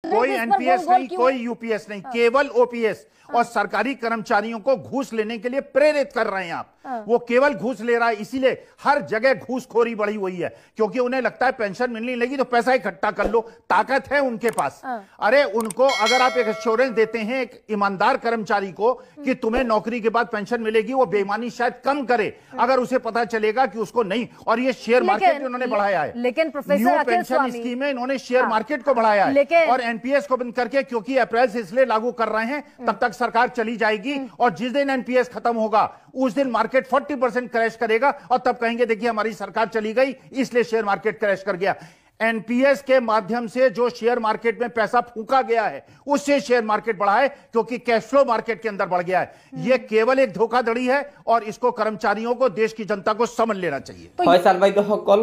कोई एनपीएस नहीं, कोई यूपीएस नहीं, केवल ओपीएस। और सरकारी कर्मचारियों को घूस लेने के लिए प्रेरित कर रहे हैं आप। वो केवल घूस ले रहा है, इसीलिए हर जगह घूसखोरी बढ़ी हुई है, क्योंकि उन्हें लगता है पेंशन मिलने लगी तो पैसा इकट्ठा कर लो, ताकत है उनके पास। अरे उनको अगर आप एक एश्योरेंस देते हैं एक ईमानदार कर्मचारी को कि तुम्हें नौकरी के बाद पेंशन मिलेगी, वो बेईमानी शायद कम करे अगर उसे पता चलेगा कि उसको नहीं। और ये शेयर मार्केट उन्होंने बढ़ाया है, लेकिन प्रोफेसर न्यू पेंशन स्कीम में इन्होंने शेयर मार्केट को बढ़ाया है और एनपीएस को बंद करके, क्योंकि अप्रैल से इसलिए लागू कर रहे हैं तब तक सरकार चली जाएगी और जिस दिन एनपीएस खत्म होगा उस दिन मार्केट 40% क्रैश करेगा और तब कहेंगे देखिए हमारी सरकार चली गई इसलिए शेयर मार्केट क्रैश कर गया। एनपीएस के माध्यम से जो शेयर मार्केट में पैसा फूंका गया है उससे शेयर मार्केट बढ़ा है, क्योंकि कैश फ्लो मार्केट के अंदर बढ़ गया है। यह केवल एक धोखाधड़ी है और इसको कर्मचारियों को, देश की जनता को समझ लेना चाहिए। फैसाल বাইদেউ সকল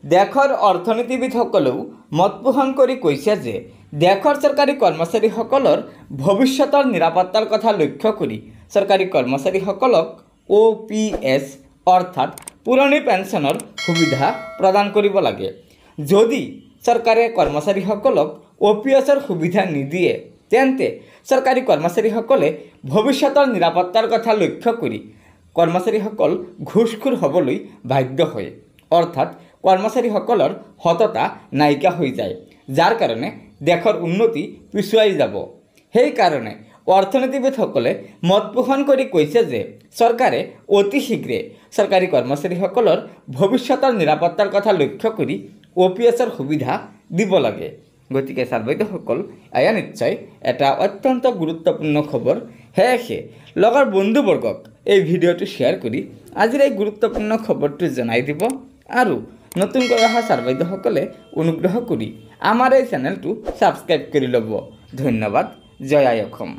দেশৰ অৰ্থনীতিবিদসকলেও মত পোষণ কৰি কৈছে যে দেশৰ চৰকাৰী কৰ্মচাৰীসকলৰ ভৱিষ্যতৰ নিৰাপত্তাৰ কথা লক্ষ্য কৰি চৰকাৰী কৰ্মচাৰীসকলক OPS অৰ্থাৎ পুৰণি পেঞ্চনৰ সুবিধা প্ৰদান কৰিব লাগে। যদি চৰকাৰে কৰ্মচাৰীসকলক OPSৰ সুবিধা নিদিয়ে তেন্তে চৰকাৰী কৰ্মচাৰীসকলে ভৱিষ্যতৰ নিৰাপত্তাৰ কথা লক্ষ্য কৰি কৰ্মচাৰীসকল ঘুষখোৰ হ'বলৈ বাধ্য হয়, অৰ্থাৎ কৰ্মচাৰীসকলৰ সততা নাইকিয়া হৈ যায়, যাৰ কাৰণে দেশৰ উন্নতি পিছুৱাই যাব। সেইকাৰণে অৰ্থনীতিবিদসকলে মত পোষণ কৰি কৈছে যে চৰকাৰে অতি শীঘ্ৰে চৰকাৰী কৰ্মচাৰীসকলৰ ভৱিষ্যতৰ নিৰাপত্তাৰ কথা লক্ষ্য কৰি OPSৰ সুবিধা দিব লাগে। গতিকে ছাৰ বাইদেউসকল এয়া নিশ্চয় এটা অত্যন্ত গুৰুত্বপূৰ্ণ খবৰ। সেয়েহে লগৰ বন্ধুবৰ্গক এই ভিডিঅ'টো শ্বেয়াৰ কৰি আজিৰ এই গুৰুত্বপূৰ্ণ খবৰটো জনাই দিব আৰু নতুনকৈ অহা ছাৰ বাইদেউসকলে অনুগ্ৰহ কৰি আমাৰ এই চেনেলটো ছাবস্ক্ৰাইব কৰি ল'ব। ধন্যবাদ। জয় আই অসম।